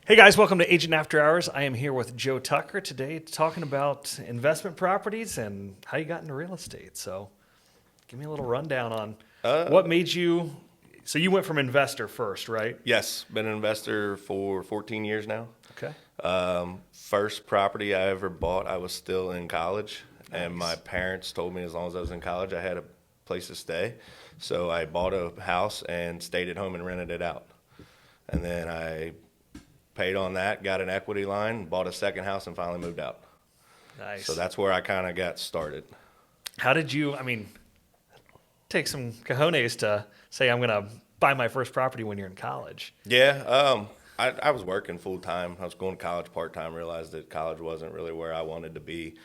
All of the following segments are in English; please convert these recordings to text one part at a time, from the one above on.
Hey guys, welcome to Agent After Hours. I am here with Joe Tucker today talking about investment properties and how you got into real estate. So give me a little rundown on what made you, so you went from investor first, right? Yes, been an investor for 14 years now. Okay. First property I ever bought, I was still in college, and Nice. my parents told me as long as I was in college, I had a place to stay. So I bought a house and stayed at home and rented it out. And then I paid on that, got an equity line, bought a second house, and finally moved out. Nice. So that's where I kind of got started. How did you, take some cojones to say I'm going to buy my first property when you're in college? Yeah, I was working full time. I was going to college part time. Realized that college wasn't really where I wanted to be.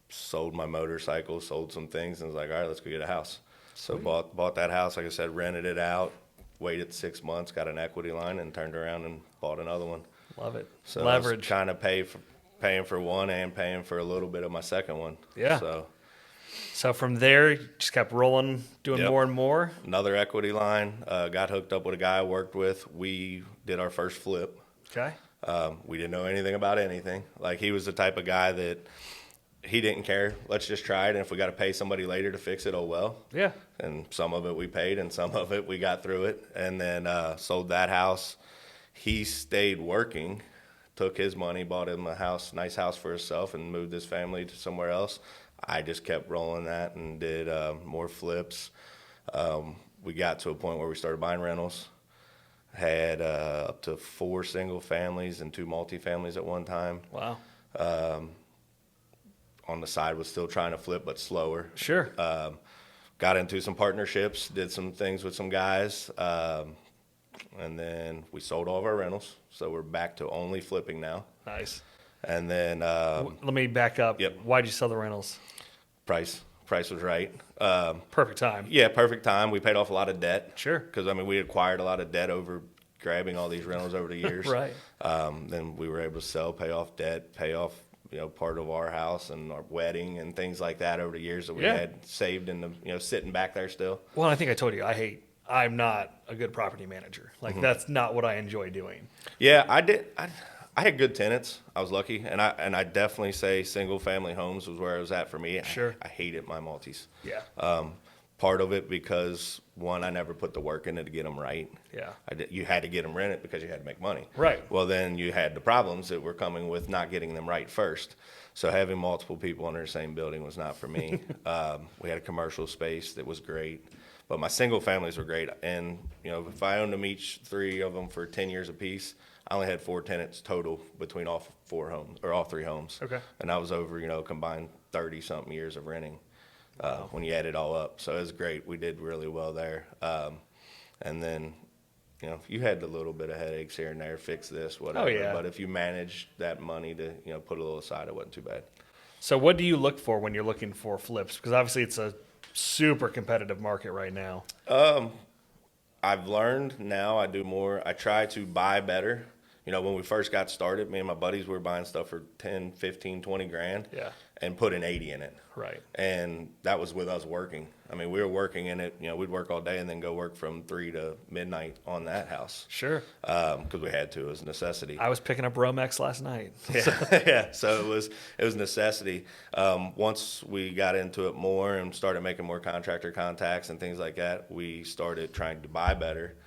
Sold my motorcycle, sold some things, and was like, all right, let's go get a house. So bought that house. Like I said, rented it out. Waited 6 months, got an equity line, and turned around and bought another one. Love it. So Leverage. Kind of paying for one and paying for a little bit of my second one. Yeah. So from there, you just kept rolling, doing Yep. more and more. Another equity line. Got hooked up with a guy I worked with. We did our first flip. Okay. We didn't know anything about anything. Like, he was the type of guy that he didn't care. Let's just try it, and if we got to pay somebody later to fix it, oh well. Yeah. And some of it we paid, and some of it we got through it. And then sold that house. He stayed working, took his money, bought him a house, nice house for himself, and moved his family to somewhere else. I just kept rolling that and did more flips. We got to a point where we started buying rentals. Had up to 4 single families and 2 multifamilies at one time. Wow. On the side was still trying to flip, but slower. Sure. Got into some partnerships, did some things with some guys, and then we sold all of our rentals. So we're back to only flipping now. Nice. And then Let me back up. Yep. Why'd you sell the rentals? price was right. Perfect time. Yeah, perfect time. We paid off a lot of debt. Sure. Because, we acquired a lot of debt over grabbing all these rentals over the years. Right. Then we were able to sell, pay off debt, pay off part of our house and our wedding and things like that over the years that we Yeah. had saved in the sitting back there still. Well, I think I told you I'm not a good property manager. Like that's not what I enjoy doing. Yeah, I did. I had good tenants. I was lucky, and I definitely say single family homes was where it was at for me. Sure. I hated my multis. Yeah. Part of it because, one, I never put the work in it to get them right. Yeah. You had to get them rented because you had to make money. Right. Well, then you had the problems that were coming with not getting them right first. So having multiple people under the same building was not for me. We had a commercial space that was great, but my single families were great. And if I owned them each, 3 of them for 10 years apiece, I only had 4 tenants total between all 3 homes. Okay. And that was over combined 30 something years of renting. When you add it all up. So it was great. We did really well there. And then, you had a little bit of headaches here and there, fix this, whatever. Oh, yeah. But if you managed that money to, put a little aside, it wasn't too bad. So what do you look for when you're looking for flips? Because obviously it's a super competitive market right now. I've learned now I do more. I try to buy better. When we first got started, me and my buddies were buying stuff for 10, 15, 20 grand. Yeah. And putting 80 in it. Right. And that was with us working. We were working in it. We'd work all day and then go work from 3 to midnight on that house. Sure. Because we had to. It was a necessity. I was picking up Romex last night. Yeah. So it was necessity. Once we got into it more and started making more contractor contacts and things like that, we started trying to buy better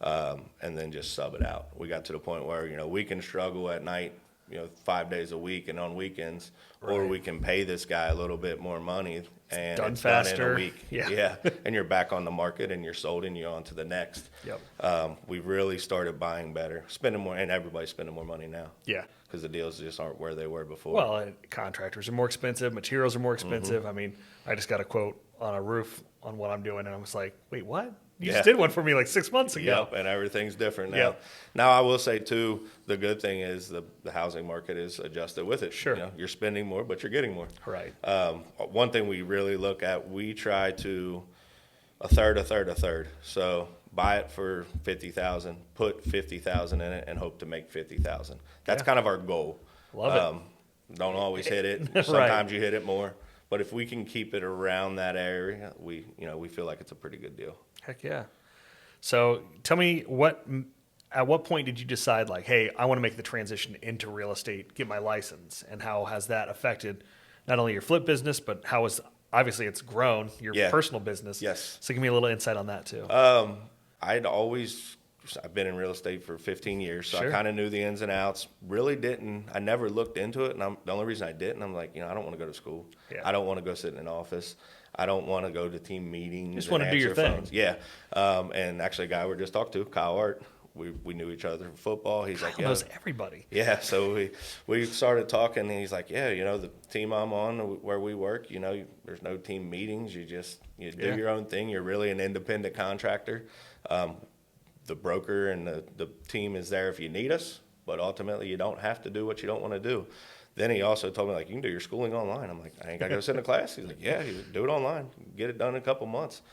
and then just sub it out. We got to the point where, we can struggle at night, 5 days a week and on weekends, or Right. we can pay this guy a little bit more money and done it's done in faster. a week. Yeah. And you're back on the market and you're sold and you're on to the next. Yep. We really started buying better, spending more, and everybody's spending more money now. Yeah. Because the deals just aren't where they were before. Well, contractors are more expensive. Materials are more expensive. I just got a quote on a roof on what I'm doing, and I was like, wait, what? You just Yeah. did one for me like 6 months ago. Yep, and everything's different now. Yep. Now, I will say, too, the good thing is the housing market is adjusted with it. Sure. You're spending more, but you're getting more. Right. One thing we really look at, we try to a third. So buy it for $50,000, put $50,000 in it, and hope to make $50,000. That's Yeah. kind of our goal. Love Don't always hit it. Right. Sometimes you hit it more. But if we can keep it around that area, we feel like it's a pretty good deal. Heck yeah. So tell me at what point did you decide, like, hey, I want to make the transition into real estate, get my license? And how has that affected not only your flip business, but how is, obviously it's grown, your Yeah. personal business. Yes. So give me a little insight on that too. I've been in real estate for 15 years, so Sure. I kind of knew the ins and outs. I never looked into it, and the only reason I didn't, I'm like, I don't want to go to school. Yeah. I don't want to go sit in an office. I don't want to go to team meetings. Just and want to do your answer thing. phones. Yeah. And actually, a guy we just talked to, Kyle Art, we knew each other from football. He's like, Kyle knows everybody. yeah, so we started talking, and he's like, yeah, the team I'm on where we work, there's no team meetings. You do Yeah. your own thing. You're really an independent contractor. The broker and the team is there if you need us, but ultimately you don't have to do what you don't want to do. Then he also told me, like, you can do your schooling online. I'm like, I ain't got to go sit in a class. He's like, yeah, you do it online. Get it done in a couple months.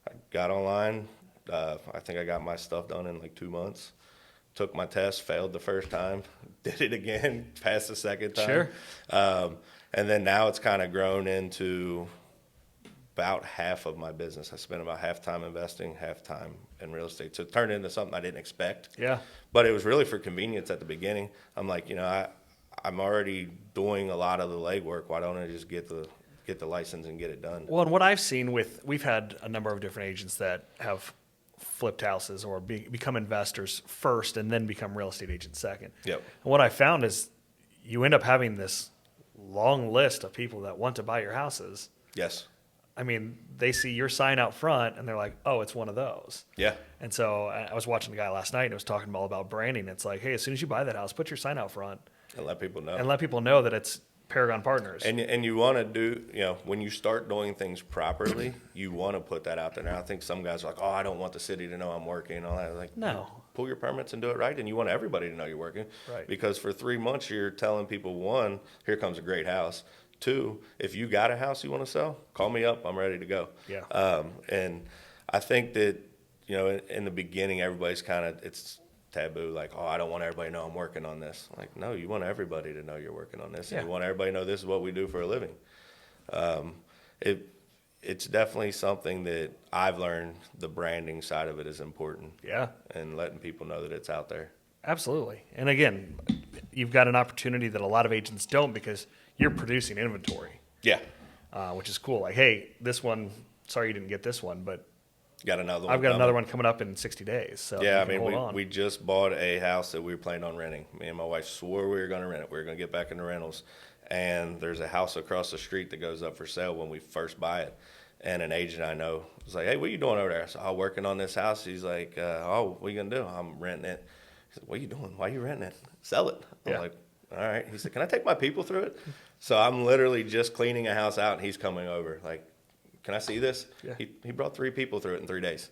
I got online. I think I got my stuff done in like 2 months. Took my test, failed the first time, did it again, passed the second time. Sure. And then now it's kind of grown into about half of my business. I spend about half time investing, half time in real estate. So it turned into something I didn't expect. Yeah. But it was really for convenience at the beginning. I'm like, I'm already doing a lot of the legwork. Why don't I just get the license and get it done? Well, and what I've seen we've had a number of different agents that have flipped houses or become investors first and then become real estate agents second. Yep. And what I found is you end up having this long list of people that want to buy your houses. Yes. I mean, they see your sign out front and they're like, oh, it's one of those. Yeah. And so I was watching the guy last night and it was talking all about branding. It's like, hey, as soon as you buy that house, put your sign out front And let people know. and let people know that it's Paragon Partners. And you want to do, when you start doing things properly, you want to put that out there. Now, I think some guys are like, oh, I don't want the city to know I'm working and all that. Like, No. pull your permits and do it right. And you want everybody to know you're working. Right. Because for 3 months, you're telling people, one, here comes a great house. Two, if you got a house you want to sell, call me up. I'm ready to go. Yeah. And I think that, in the beginning, everybody's it's taboo, like, oh, I don't want everybody to know I'm working on this. Like, no, you want everybody to know you're working on this. Yeah. And you want everybody to know this is what we do for a living. It's definitely something that I've learned the branding side of it is important. Yeah. And letting people know that it's out there. Absolutely. And again, you've got an opportunity that a lot of agents don't because you're producing inventory, Yeah. which is cool. Like, hey, this one, sorry you didn't get this one, but Got another one. I've got coming. another one coming up in 60 days. So Yeah, you I can mean, hold on. we just bought a house that we were planning on renting. Me and my wife swore we were going to rent it. We were going to get back into rentals. And there's a house across the street that goes up for sale when we first buy it. And an agent I know was like, hey, what are you doing over there? I said, oh, working on this house. He's like, oh, what are you going to do? I'm renting it. He said, what are you doing? Why are you renting it? Sell it. I'm Yeah. like, all right. He said, can I take my people through it? So I'm literally just cleaning a house out, and he's coming over. Like, can I see this? Yeah. He brought 3 people through it in 3 days.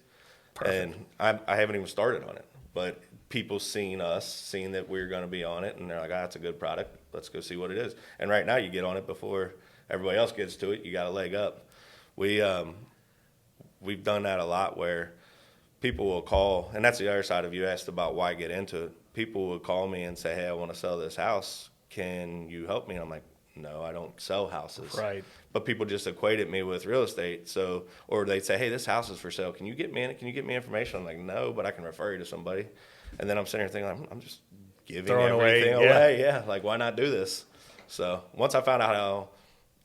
Perfect. And I haven't even started on it, but people seeing that we're going to be on it, and they're like, oh, that's a good product. Let's go see what it is. And right now you get on it before everybody else gets to it. You got a leg up. We've done that a lot where people will call, and that's the other side of you asked about why get into it. People will call me and say, hey, I want to sell this house. Can you help me? And I'm like, no, I don't sell houses. Right. But people just equated me with real estate. So, or they'd say, hey, this house is for sale. Can you get me in it? Can you get me information? I'm like, no, but I can refer you to somebody. And then I'm sitting here thinking, I'm just giving Throwing everything away, away. Yeah, like, why not do this? So once I found out how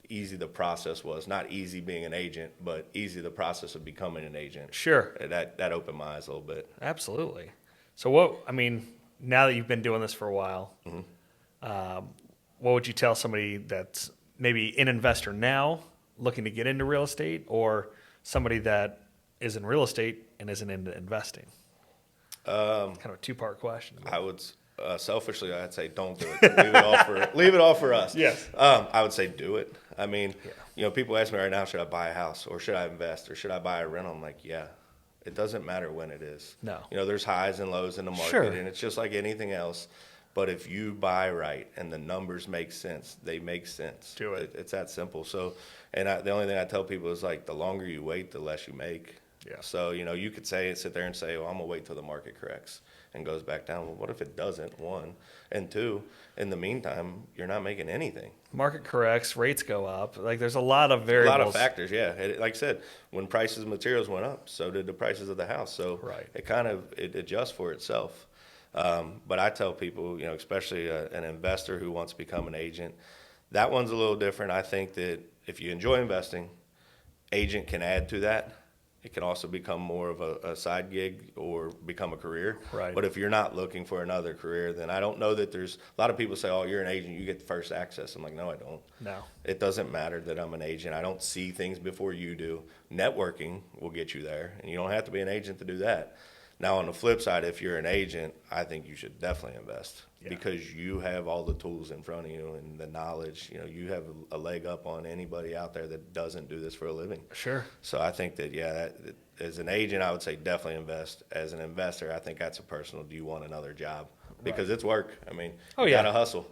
easy the process was, not easy being an agent, but easy the process of becoming an agent. Sure. That opened my eyes a little bit. Absolutely. So now that you've been doing this for a while, what would you tell somebody that's maybe an investor now looking to get into real estate, or somebody that is in real estate and isn't into investing? Kind of a 2-part question. I would selfishly, I'd say don't do it. Leave it all for us. Yes. I would say do it. I mean, Yeah. People ask me right now, should I buy a house or should I invest or should I buy a rental? I'm like, yeah. It doesn't matter when it is. No. There's highs and lows in the market, Sure. and it's just like anything else. But if you buy right and the numbers make sense, they make sense. Do it. It's that simple. So, the only thing I tell people is, like, the longer you wait, the less you make. Yeah. So, you could sit there and say, well, I'm going to wait till the market corrects and goes back down. Well, what if it doesn't, one? And two, in the meantime, you're not making anything. Market corrects, rates go up. Like, there's a lot of A variables. lot of factors, yeah. Like I said, when prices of materials went up, so did the prices of the house. So Right. it adjusts for itself. But I tell people, especially an investor who wants to become an agent, that one's a little different. I think that if you enjoy investing, agent can add to that. It can also become more of a side gig or become a career. Right. But if you're not looking for another career, then I don't know that there's a lot of people say, oh, you're an agent, you get the first access. I'm like, no, I don't. No. It doesn't matter that I'm an agent. I don't see things before you do. Networking will get you there, and you don't have to be an agent to do that. Now, on the flip side, if you're an agent, I think you should definitely invest because you have all the tools in front of you and the knowledge. You have a leg up on anybody out there that doesn't do this for a living. Sure. So I think that, as an agent, I would say definitely invest. As an investor, I think that's a personal, do you want another job? Because it's work. I mean, you got to hustle.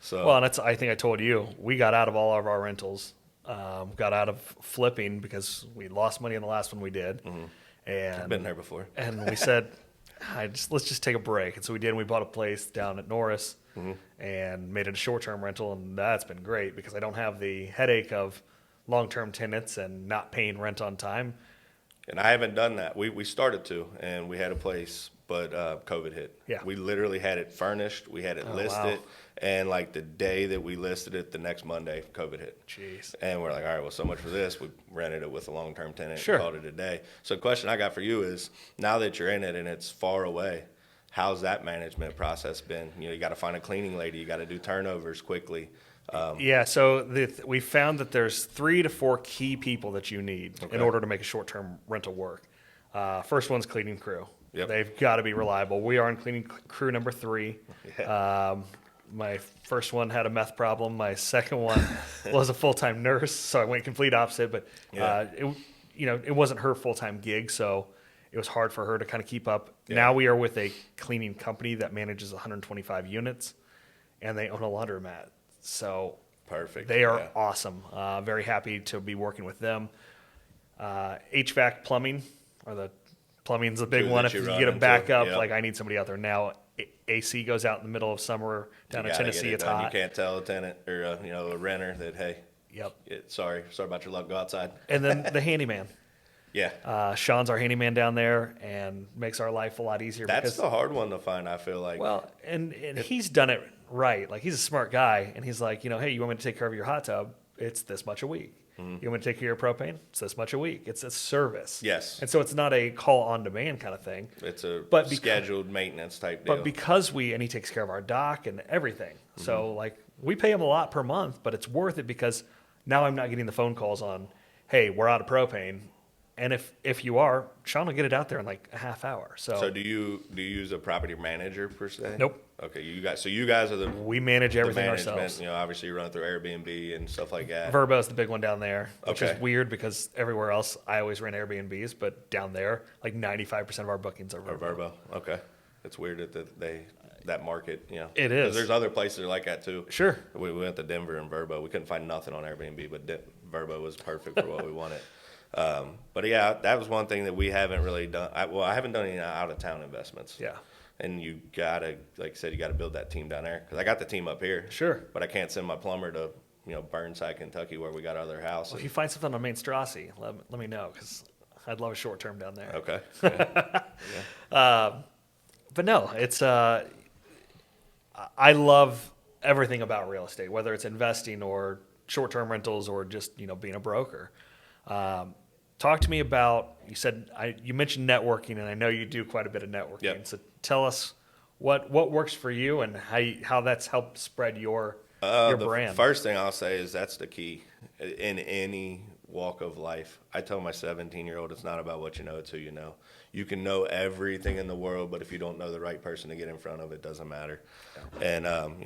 So. Well, and I think I told you, we got out of all of our rentals, got out of flipping because we lost money in the last one we did. Mm-hmm. And I've been there before. And we said, let's just take a break. And so we did. And we bought a place down at Norris and made it a short-term rental. And that's been great because I don't have the headache of long-term tenants and not paying rent on time. And I haven't done that. We started to, and we had a place, but COVID hit. Yeah. We literally had it furnished. We had it listed. Wow. And like the day that we listed it, the next Monday, COVID hit. Jeez. And we're like, all right, well, so much for this. We rented it with a long-term tenant Sure. and called it a day. So the question I got for you is, now that you're in it and it's far away, how's that management process been? You got to find a cleaning lady. You got to do turnovers quickly. So we found that there's 3 to 4 key people that you need in order to make a short-term rental work. First one's cleaning crew. Yep. They've got to be reliable. We are in cleaning crew number 3. Yeah. My first one had a meth problem. My second one was a full-time nurse, so I went complete opposite. But it wasn't her full-time gig, so it was hard for her to kind of keep up. Yeah. Now we are with a cleaning company that manages 125 units, and they own a laundromat. So perfect. They are awesome. Very happy to be working with them. HVAC plumbing, or the plumbing's a big one. If you get a backup, like I need somebody out there now. AC goes out in the middle of summer down in Tennessee. It's hot. You can't tell a tenant or a renter that, hey, sorry about your luck. Go outside. And then the handyman. Yeah. Sean's our handyman down there and makes our life a lot easier. That's the hard one to find, I feel like. Well, and he's done it right. Like, he's a smart guy, and he's like, hey, you want me to take care of your hot tub? It's this much a week. Mm-hmm. You want me to take care of your propane? It's this much a week. It's a service. Yes. And so it's not a call on demand kind of thing. It's a scheduled maintenance type But deal. because and he takes care of our dock and everything. Mm-hmm. So, like, we pay him a lot per month, but it's worth it because now I'm not getting the phone calls on, hey, we're out of propane. And if you are, Sean will get it out there in like a half hour. So do you use a property manager per se? Nope. Okay, you guys are we manage everything ourselves. Obviously you run through Airbnb and stuff like that. Verbo's the big one down there, which is weird because everywhere else I always rent Airbnbs, but down there, like 95% of our bookings are Verbo. Okay, it's weird that that market, It is. There's other places that are like that too. Sure. We went to Denver and Verbo. We couldn't find nothing on Airbnb, but Verbo was perfect for what we wanted. But that was one thing that we haven't really done. I haven't done any out of town investments. Yeah. And you gotta, like I said, you gotta build that team down there because I got the team up here. Sure. But I can't send my plumber to Burnside, Kentucky, where we got our other house. Well, if you find something on Main Strassi, let me know because I'd love a short term down there. Okay. Yeah. But no, it's I love everything about real estate, whether it's investing or short term rentals or just being a broker. Talk to me about, you mentioned networking, and I know you do quite a bit of networking. Yep. So tell us what works for you and how that's helped spread your brand. The first thing I'll say is that's the key in any walk of life. I tell my 17-year-old it's not about what you know, it's who you know. You can know everything in the world, but if you don't know the right person to get in front of, it doesn't matter. And I'm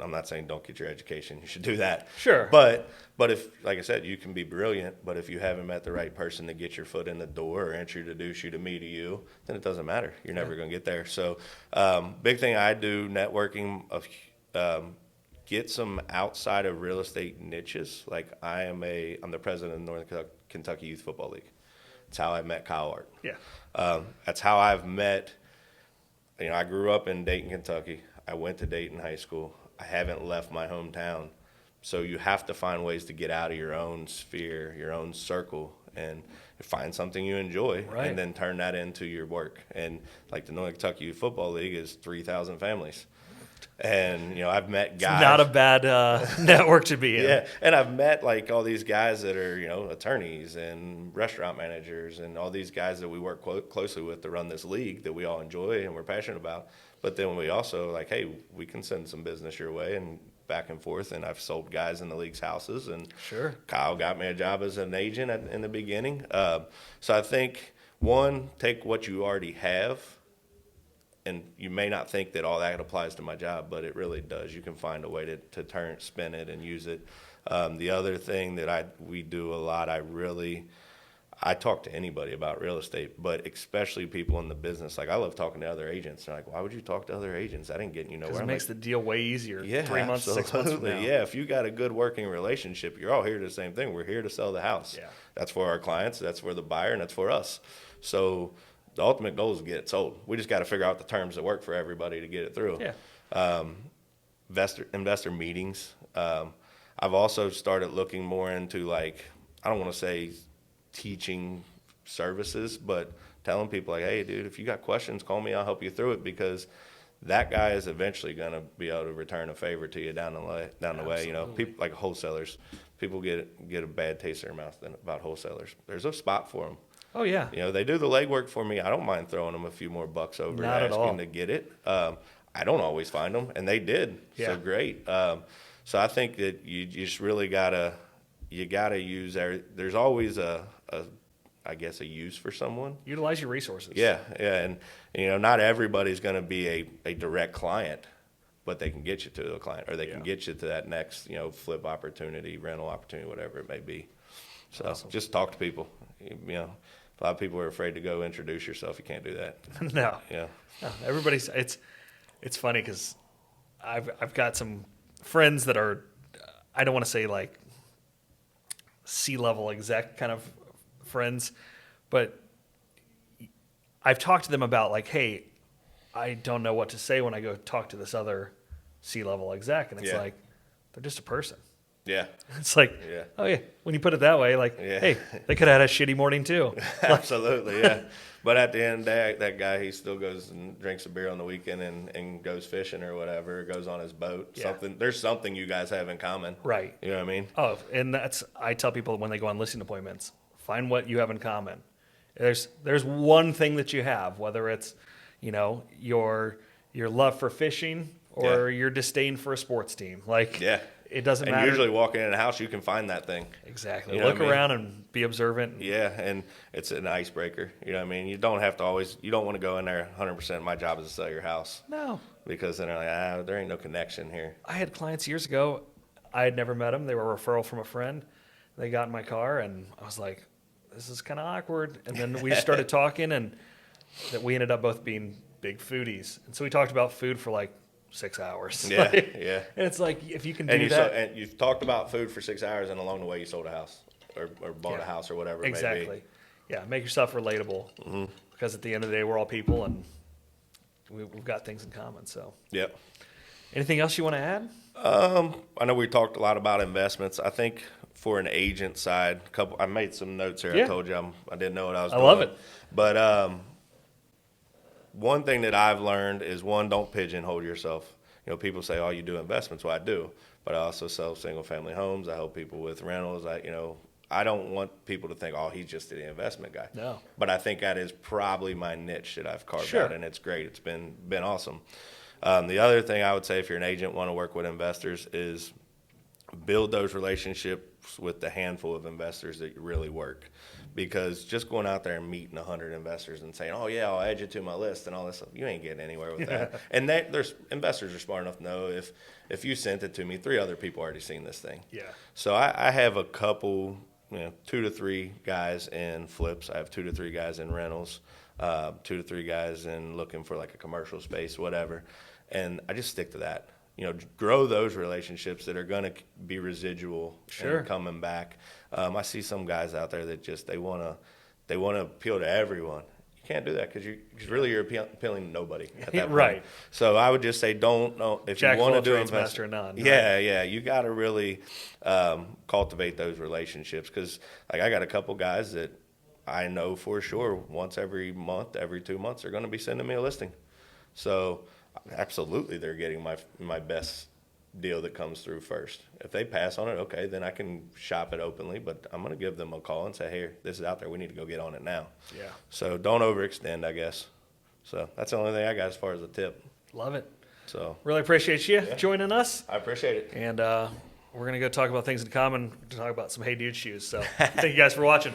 not saying don't get your education. You should do that. Sure. But if, like I said, you can be brilliant, but if you haven't met the right person to get your foot in the door or introduce you to me to you, then it doesn't matter. You're never going to get there. So big thing I do, networking of get some outside of real estate niches. Like I'm the president of the Northern Kentucky Youth Football League. That's how I met Kyle Art. Yeah. That's how I've met. I grew up in Dayton, Kentucky. I went to Dayton High School. I haven't left my hometown. So you have to find ways to get out of your own sphere, your own circle, and find something you enjoy, Right. and then turn that into your work. And like the Northern Kentucky Football League is 3,000 families. And, I've met guys. Not a bad network to be in. Yeah, and I've met like all these guys that are, attorneys and restaurant managers and all these guys that we work closely with to run this league that we all enjoy and we're passionate about. But then we also like, hey, we can send some business your way and back and forth. And I've sold guys in the league's houses, and Sure. Kyle got me a job as an agent in the beginning. So I think, one, take what you already have. And you may not think that all that applies to my job, but it really does. You can find a way to spin it and use it. The other thing that we do a lot, I talk to anybody about real estate, but especially people in the business. Like, I love talking to other agents. They're like, why would you talk to other agents? That ain't getting you nowhere. Because it makes the deal way easier. Yeah, 3 months, absolutely. 6 months from now. Yeah, if you got a good working relationship, you're all here to the same thing. We're here to sell the house. Yeah. That's for our clients, that's for the buyer, and that's for us. So the ultimate goal is to get it sold. We just got to figure out the terms that work for everybody to get it through. Yeah. Investor meetings. I've also started looking more into, like, I don't want to say teaching services, but telling people like, hey, dude, if you got questions, call me. I'll help you through it, because that guy is eventually going to be able to return a favor to you down the way. People like wholesalers. People get a bad taste in their mouth about wholesalers. There's a spot for them. Oh, yeah. They do the legwork for me. I don't mind throwing them a few more bucks over Not at all. asking to get it. I don't always find them, and they did. Yeah. So great. So I think that you just really gotta use there's always a use for someone. Utilize your resources. Yeah, and not everybody's going to be a direct client, but they can get you to a client, or they can get you to that next flip opportunity, rental opportunity, whatever it may be. So Awesome. Just talk to people. A lot of people are afraid to go introduce yourself. You can't do that. No. Yeah. No, everybody's it's funny because I've got some friends that are, I don't want to say like C-level exec kind of friends, but I've talked to them about like, hey, I don't know what to say when I go talk to this other C-level exec, and it's like, they're just a person. Yeah. It's like, oh yeah, when you put it that way, like, hey, they could have had a shitty morning too. Absolutely, yeah. But at the end of the day, that guy, he still goes and drinks a beer on the weekend and goes fishing or whatever, goes on his boat. Yeah. There's something you guys have in common. Right. You know what I mean? Oh, and I tell people when they go on listing appointments, find what you have in common. There's one thing that you have, whether it's, your love for fishing or your disdain for a sports team. Like, it doesn't matter. And usually walking in a house, you can find that thing. Exactly. You know Look around and be observant. Yeah, and it's an icebreaker. You know what I mean? You don't have to you don't want to go in there 100%. My job is to sell your house. No. Because then they're like, there ain't no connection here. I had clients years ago. I had never met them. They were a referral from a friend. They got in my car, and I was like, this is kind of awkward. And then we started talking, and that we ended up both being big foodies. And so we talked about food for like 6 hours. Yeah, And it's like, if you can do and you've talked about food for 6 hours, and along the way you sold a house or bought a house or whatever it may be. Exactly. Yeah, make yourself relatable, because at the end of the day, we're all people, and we've got things in common. So. Yep. Anything else you want to add? I know we talked a lot about investments. I think for an agent side, I made some notes here. Yeah. I told you I didn't know what I was doing. I love it. But one thing that I've learned is, one, don't pigeonhole yourself. People say, oh, you do investments. Well, I do. But I also sell single-family homes. I help people with rentals. I don't want people to think, oh, he's just the investment guy. No. But I think that is probably my niche that I've carved out, and it's great. It's been awesome. The other thing I would say, if you're an agent, want to work with investors, is build those relationships with the handful of investors that really work. Because just going out there and meeting 100 investors and saying, oh, yeah, I'll add you to my list and all this stuff, you ain't getting anywhere with that. And there's investors are smart enough to know if you sent it to me, 3 other people already seen this thing. Yeah. So I have a couple, 2 to 3 guys in flips. I have 2 to 3 guys in rentals, 2 to 3 guys in looking for like a commercial space, whatever. And I just stick to that. Grow those relationships that are going to be residual and coming back. I see some guys out there that just they want to appeal to everyone. You You can't do that because really you're appealing to nobody at that point. Right. So I would just say don't know if Jack you of want all to do trades, investment. master of none, right? Yeah, you got to really cultivate those relationships because like I got a couple guys that I know for sure once every month, every 2 months, they're going to be sending me a listing. So absolutely, they're getting my best deal that comes through first. If they pass on it, okay, then I can shop it openly, but I'm going to give them a call and say, hey, this is out there. We need to go get on it now. Yeah. So don't overextend, I guess. So that's the only thing I got as far as a tip. Love it. So Really appreciate you joining us. I appreciate it. And we're going to go talk about things in common, to talk about some Hey Dude shoes. So thank you guys for watching.